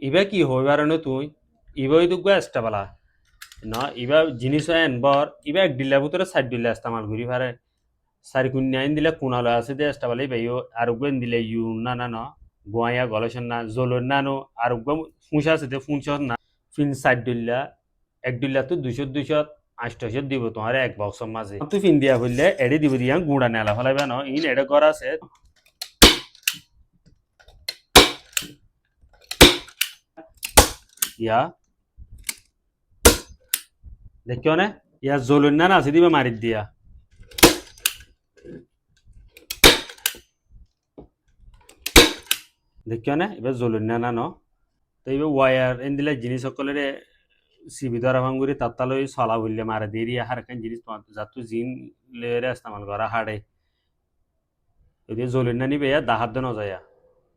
ইবা কি হইবার তুই ইবা তো গ্যাসটা বালা না ইবা জিনিস এনবর ইবা এক ডিল্লার ভিতরে সাইড ডিল্লা ইস্তেমাল করি পারে সারি কুন্যাইন দিলে কোনালো আছে দে এস্টা বালাই ভাইও আর উগবেন দিলে ইউ না না ন গোয়াইয়া গলেশন না জলর না নো আর উগব ফুঁসা আছে দে ফুঁসা না ফিন সাইড ডিল্লা এক ডিল্লা তো 200 800 দিব তোমার এক বক্সের মাঝে তুই ফিন দিয়া হইলে এডে দিব দিয়া গুড়া নেলা ফলাইবা ন ইন এডে করা আছে ইয়া দেখিও না ইয়া জলর না আছে দিবে মারি দিয়া দেখিও না এবার জলর না ন তো এবার ওয়ার এন দিলে জিনিস সকলের সিবি ধরা ভাঙ্গুরি তাত্তালই চলা বললে মারে দেরি হার কান জিনিস তোমার যাতু জিন লেরে ইস্তেমাল করা হাড়ে যদি জলর না নিবে দাহাত দেন যায়